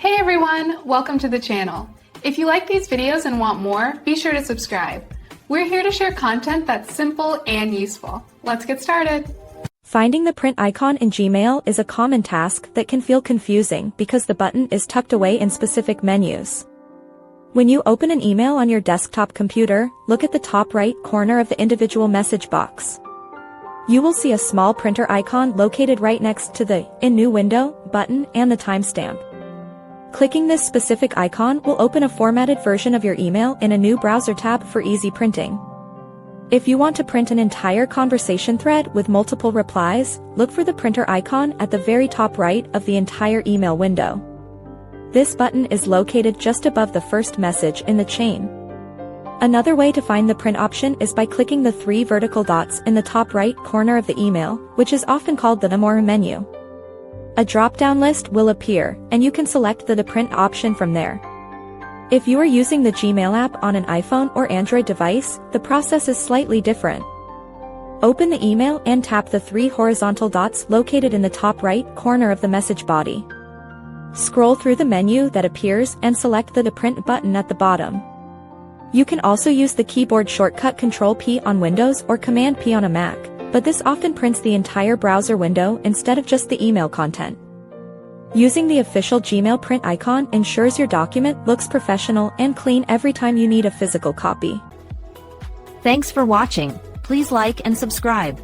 Hey everyone, welcome to the channel. If you like these videos and want more, be sure to subscribe. We're here to share content that's simple and useful. Let's get started. Finding the print icon in Gmail is a common task that can feel confusing because the button is tucked away in specific menus. When you open an email on your desktop computer, look at the top right corner of the individual message box. You will see a small printer icon located right next to the In New Window button and the timestamp. Clicking this specific icon will open a formatted version of your email in a new browser tab for easy printing. If you want to print an entire conversation thread with multiple replies, look for the printer icon at the very top right of the entire email window. This button is located just above the first message in the chain. Another way to find the print option is by clicking the three vertical dots in the top right corner of the email, which is often called the More menu. A drop-down list will appear, and you can select the print option from there. If you are using the Gmail app on an iPhone or Android device, the process is slightly different. Open the email and tap the three horizontal dots located in the top right corner of the message body. Scroll through the menu that appears and select the Print button at the bottom. You can also use the keyboard shortcut Control-P on Windows or Command-P on a Mac, but this often prints the entire browser window instead of just the email content. Using the official Gmail print icon ensures your document looks professional and clean every time you need a physical copy. Thanks for watching. Please like and subscribe.